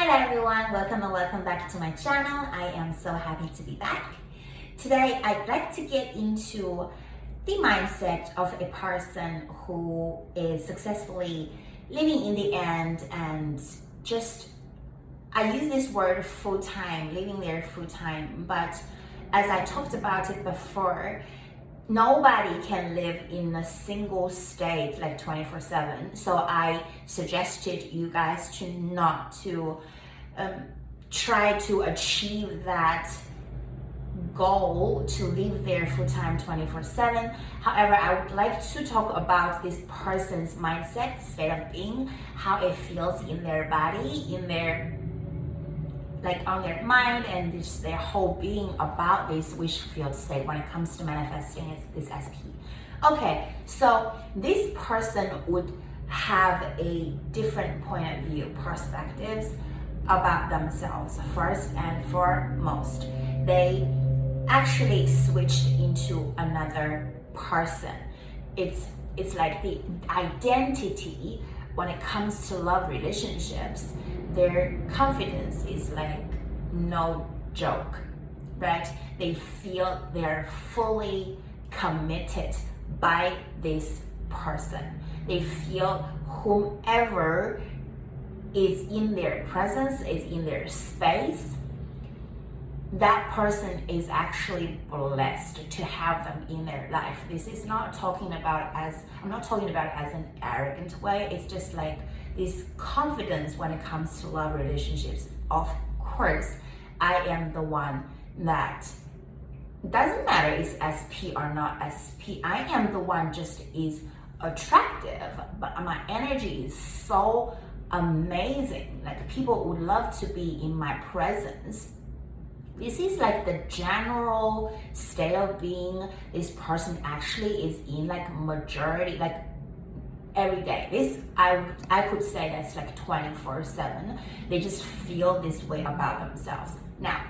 Hello everyone, welcome and welcome back to my channel. I am so happy to be back. Today I'd like to get into the mindset of a person who is successfully living in the end and just, I use this word full-time, living there full-time, but as I talked about it before, nobody can live in a single state like 24/7. So I suggested you guys to not to try to achieve that goal to live there full-time 24/7. However, I would like to talk about this person's mindset, state of being, how it feels in their body, in their on their mind, and just their whole being about this wish field state when it comes to manifesting this SP. Okay, so this person would have a different point of view, perspectives about themselves. First and foremost, they actually switched into another person. It's like the identity when it comes to love relationships. Their confidence is like no joke, right? They feel they're fully committed by this person. They feel whomever is in their presence, is in their space, that person is actually blessed to have them in their life. This is not talking about I'm not talking about it as an arrogant way. It's just like this confidence when it comes to love relationships. Of course, I am the one that doesn't matter is SP or not SP. I am the one just is attractive, but my energy is so amazing. Like people would love to be in my presence. This is like the general state of being this person actually is in, like majority, like every day. This I could say that's like 24/7. They just feel this way about themselves. Now,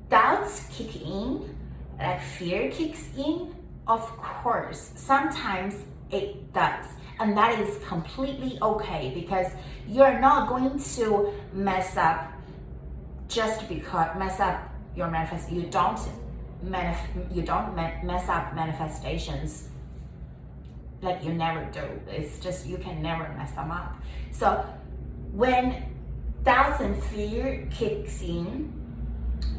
doubts kick in, like fear kicks in. Of course, sometimes it does, and that is completely okay because you're not going to mess up just because mess up your manifest. You don't mess up manifestations. Like you never do. It's just you can never mess them up. So when doubts and fear kicks in,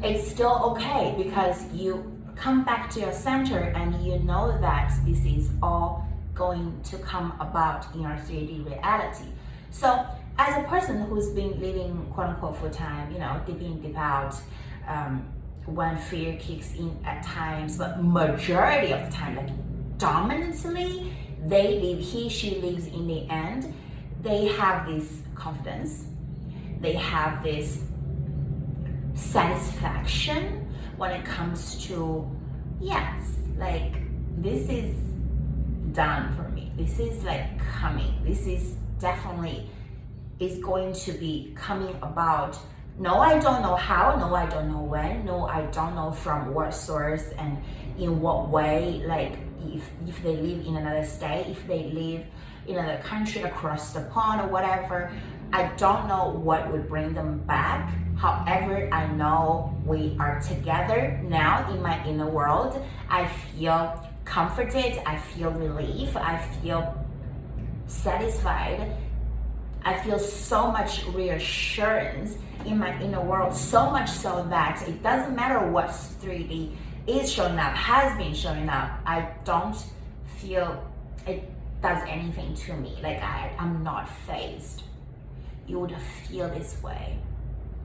it's still okay because you come back to your center and you know that this is all going to come about in your 3D reality. So as a person who's been living quote unquote full time, deep in, deep out, when fear kicks in at times, but majority of the time, like dominantly, she lives in the end. They have this confidence, they have this satisfaction when it comes to, yes, like this is done for me. This is like coming. This is definitely is going to be coming about. No, I don't know how. No, I don't know when. No, I don't know from what source and in what way. Like if they live in another state, if they live in another country across the pond or whatever, I don't know what would bring them back. However, I know we are together now in my inner world. I feel comforted. I feel relief. I feel satisfied. I feel so much reassurance in my inner world, so much so that it doesn't matter what 3D is showing up, has been showing up. I don't feel it does anything to me. Like I'm not fazed. You would feel this way,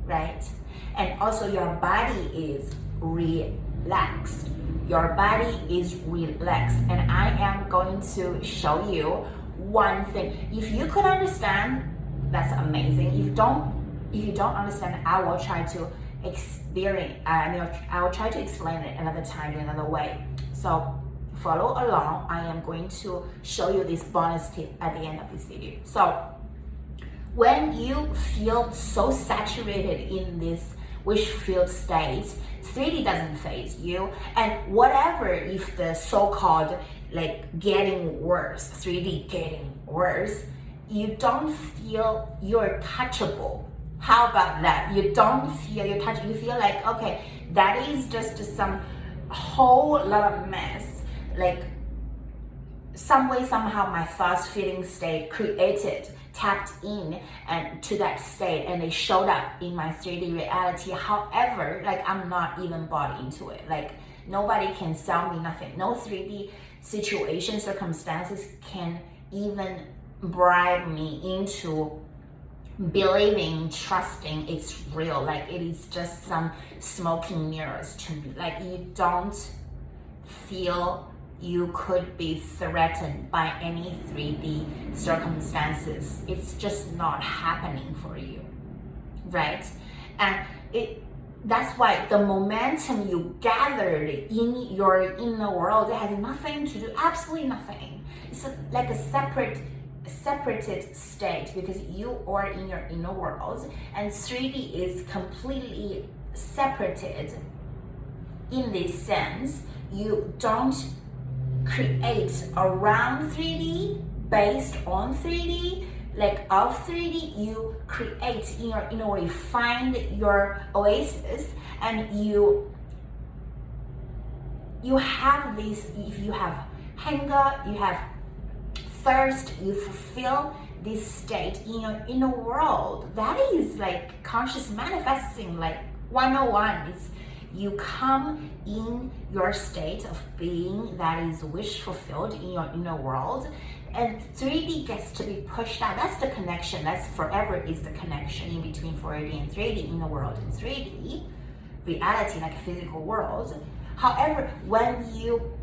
right? And also your body is relaxed. Your body is relaxed. And I am going to show you one thing. If you could understand, that's amazing. If you don't understand, I will try to I will try to explain it another time in another way. So follow along. I am going to show you this bonus tip at the end of this video. So when you feel so saturated in this wish field state, 3D doesn't faze you, and whatever if the so-called like getting worse, 3D getting worse, you don't feel you're touchable. How about that? You don't feel your touch, you feel like, okay, that is just some whole lot of mess. Like some way, somehow my thoughts, feeling state created, tapped in and to that state, and they showed up in my 3D reality. However, like I'm not even bought into it. Like nobody can sell me nothing. No 3D situation, circumstances can even bribe me into believing, trusting it's real. Like it is just some smoking mirrors to me. Like you don't feel you could be threatened by any 3D circumstances. It's just not happening for you, right? And that's why the momentum you gathered in your inner world has nothing to do, absolutely nothing. It's like a separated state, because you are in your inner world and 3D is completely separated. In this sense, you don't create around 3D, based on 3D, like of 3D, you create in your inner world, you find your oasis, and you have this, if you have hunger, you have thirst, you fulfill this state in your inner world. That is like conscious manifesting, like 101. It's you come in your state of being that is wish fulfilled in your inner world, and 3D gets to be pushed out. That's the connection. That's forever is the connection in between 4D and 3D, inner world and 3D reality, like a physical world. However, when you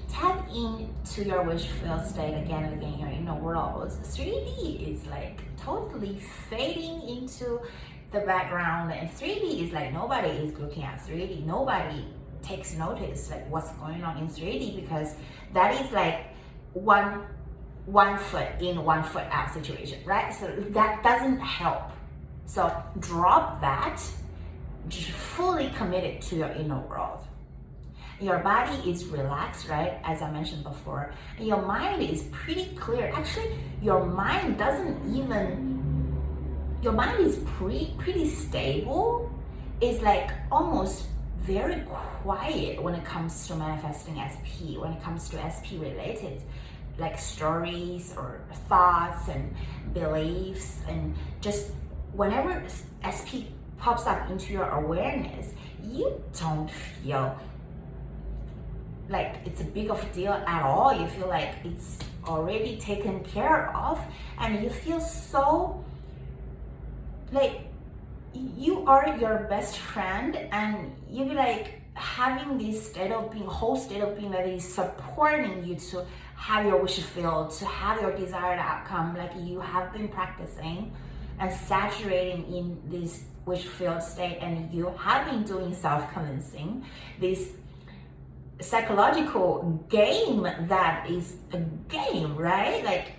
tap into your wish fulfilled state again and again in your inner world, 3D is like totally fading into the background, and 3D is like nobody is looking at 3D. Nobody takes notice like what's going on in 3D, because that is like one foot in, 1 foot out situation, right? So that doesn't help. So drop that, just fully committed to your inner world. Your body is relaxed, right? As I mentioned before. And your mind is pretty clear. Actually, your mind is pretty stable. It's like almost very quiet when it comes to manifesting SP, when it comes to SP related like stories or thoughts and beliefs, and just whenever SP pops up into your awareness, you don't feel like it's a big of a deal at all. You feel like it's already taken care of, and you feel so like you are your best friend, and you be like having this whole state of being that is supporting you to have your wish fulfilled, to have your desired outcome. Like you have been practicing and saturating in this wish fulfilled state, and you have been doing self-convincing, this psychological game that is a game, right? Like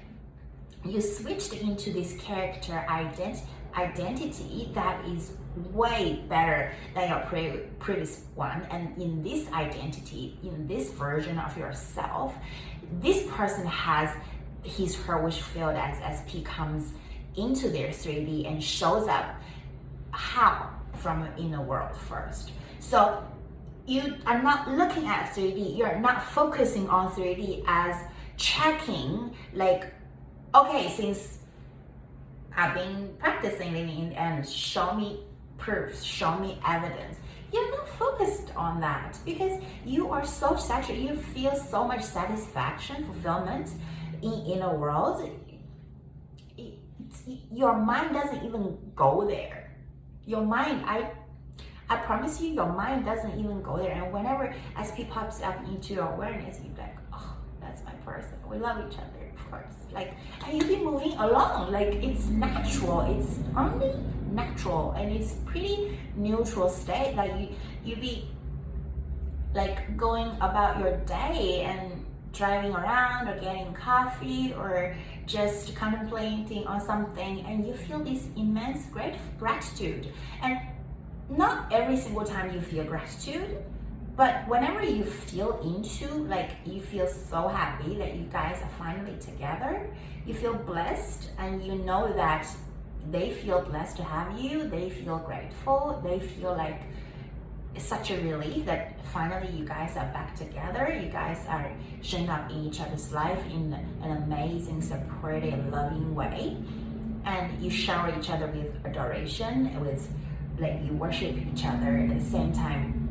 you switched into this character identity that is way better than your previous one. And in this identity, in this version of yourself, this person has her wish fulfilled as SP comes into their 3D and shows up how from your inner world first. So you are not looking at 3D, you're not focusing on 3D as checking like, okay, since I've been practicing living and show me proof, show me evidence. You're not focused on that because you are so saturated. You feel so much satisfaction, fulfillment in inner world. Your mind doesn't even go there. Your mind, I promise you, your mind doesn't even go there. And whenever SP pops up into your awareness, you're like, oh, that's my person. We love each other, of course. Like, and you be moving along. Like, it's natural. It's only natural, and it's pretty neutral state. Like you be like going about your day and driving around or getting coffee or just contemplating on something, and you feel this immense gratitude. And not every single time you feel gratitude, but whenever you feel into, like you feel so happy that you guys are finally together, you feel blessed, and you know that they feel blessed to have you, they feel grateful, they feel like it's such a relief that finally you guys are back together. You guys are showing up in each other's life in an amazing, supportive, loving way. And you shower each other with adoration, with like you worship each other at the same time,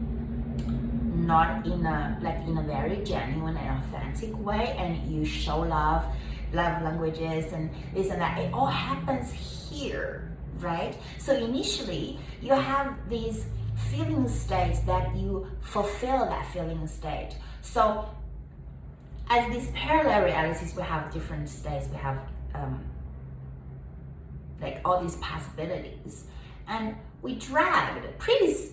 not in a very genuine and authentic way, and you show love languages and this and that. It all happens here, right? So initially you have these feeling states that you fulfill that feeling state. So as these parallel realities, we have different states, we have like all these possibilities, and we dragged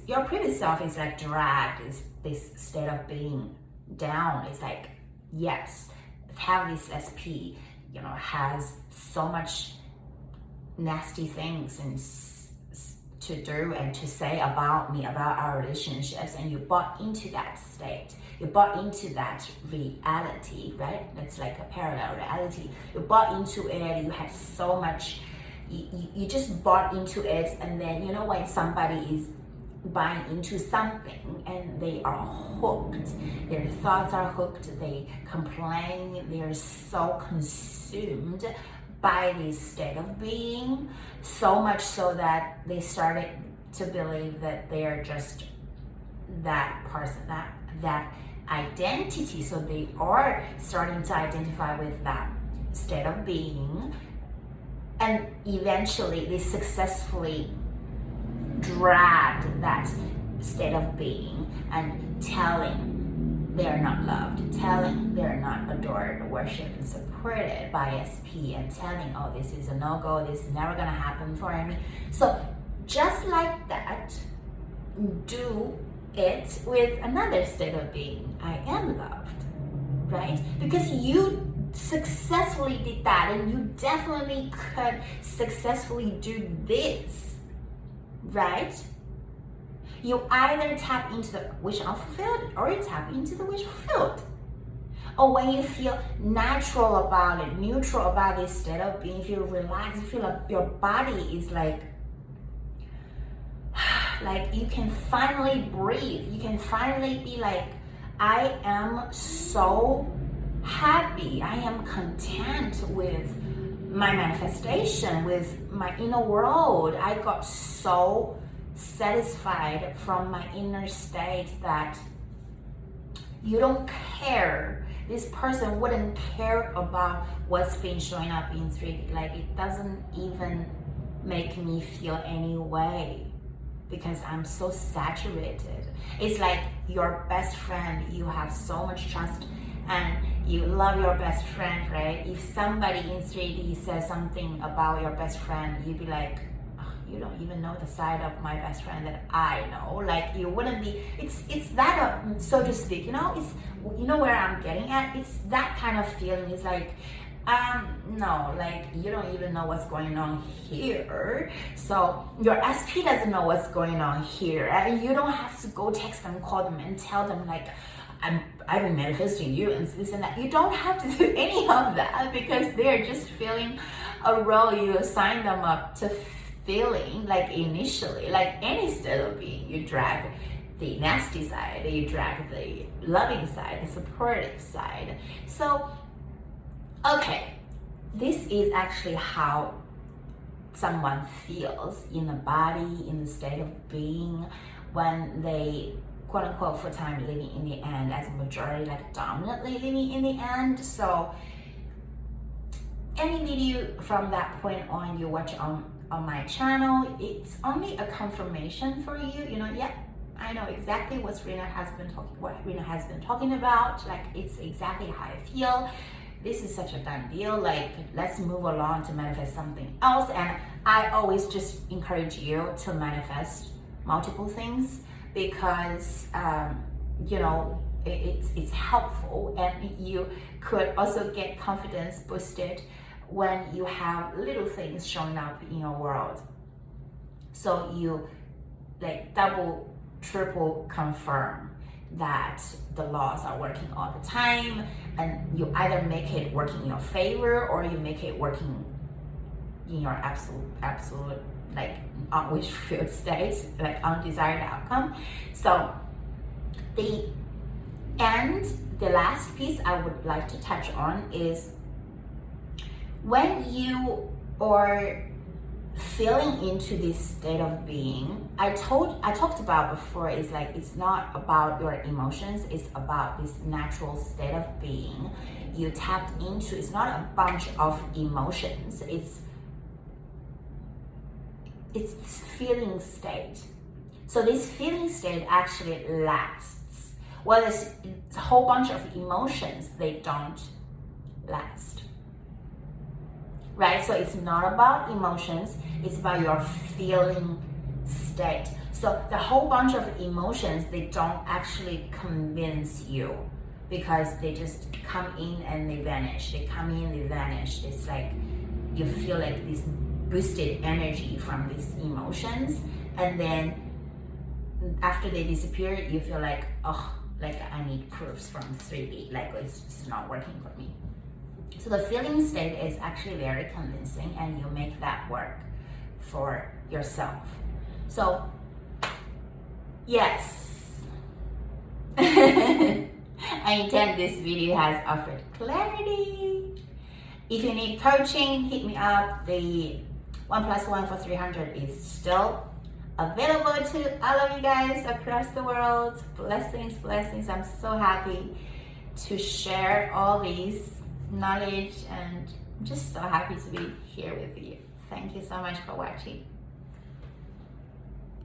your previous self is like dragged this state of being down. It's like, yes, have this SP, has so much nasty things and to do and to say about me, about our relationships, and you bought into that state. You bought into that reality, right? That's like a parallel reality. You bought into it, you had so much, you just bought into it, and then when somebody is buying into something and they are hooked, their thoughts are hooked, they complain, they're so consumed by this state of being, so much so that they started to believe that they are just that person, that identity. So they are starting to identify with that state of being, and eventually they successfully dragged that state of being and telling they're not loved, telling they're not adored, worshipped, and supported by SP, and telling, oh, this is a no-go, this is never gonna happen for me. So just like that, do it with another state of being. I am loved, right? Because you successfully did that, and you definitely could successfully do this, right? You either tap into the wish unfulfilled, or you tap into the wish fulfilled. Or when you feel natural about it, neutral about this state of being, if you relax, you feel like your body is like you can finally breathe. You can finally be like, I am so happy. I am content with my manifestation, with my inner world. I got so satisfied from my inner state that you don't care. This person wouldn't care about what's been showing up in 3D. Like, it doesn't even make me feel any way because I'm so saturated. It's like your best friend, you have so much trust and you love your best friend, right? If somebody in 3D says something about your best friend, you'd be like, oh, you don't even know the side of my best friend that I know. Like, you wouldn't be, it's that, so to speak, it's, where I'm getting at? It's that kind of feeling. It's like, no, like, you don't even know what's going on here. So your SP doesn't know what's going on here. And you don't have to go text them, call them, and tell them like, I've been manifesting you and this and that. You don't have to do any of that because they're just feeling a role you assign them up to feeling, like initially, like any state of being. You drag the nasty side, you drag the loving side, the supportive side. So, okay, this is actually how someone feels in the body, in the state of being, when they, quote unquote, full time living in the end, as a majority, like dominantly living in the end. So any video from that point on you watch on my channel, it's only a confirmation for you. Yeah, I know exactly what Rena has been talking about. Like, it's exactly how I feel. This is such a done deal. Like, let's move along to manifest something else. And I always just encourage you to manifest multiple things because it's helpful, and you could also get confidence boosted when you have little things showing up in your world. So you like double, triple confirm that the laws are working all the time, and you either make it working in your favor or you make it working in your absolute like unwished fulfilled state, like undesired outcome. So the last piece I would like to touch on is when you are feeling into this state of being. I talked about before, is like, it's not about your emotions, it's about this natural state of being you tapped into. It's not a bunch of emotions, it's this feeling state. So this feeling state actually lasts. Well, there's a whole bunch of emotions, they don't last. Right? So it's not about emotions, it's about your feeling state. So the whole bunch of emotions, they don't actually convince you, because they just come in and they vanish. They come in, they vanish. It's like you feel like this boosted energy from these emotions, and then after they disappear, you feel like, oh, like I need proofs from 3D, like it's not working for me. So the feeling state is actually very convincing, and you make that work for yourself. So yes, I intend this video has offered clarity. If you need coaching, hit me up. The 1+1 for 300 is still available to all of you guys across the world. Blessings, blessings. I'm so happy to share all these knowledge, and I'm just so happy to be here with you. Thank you so much for watching.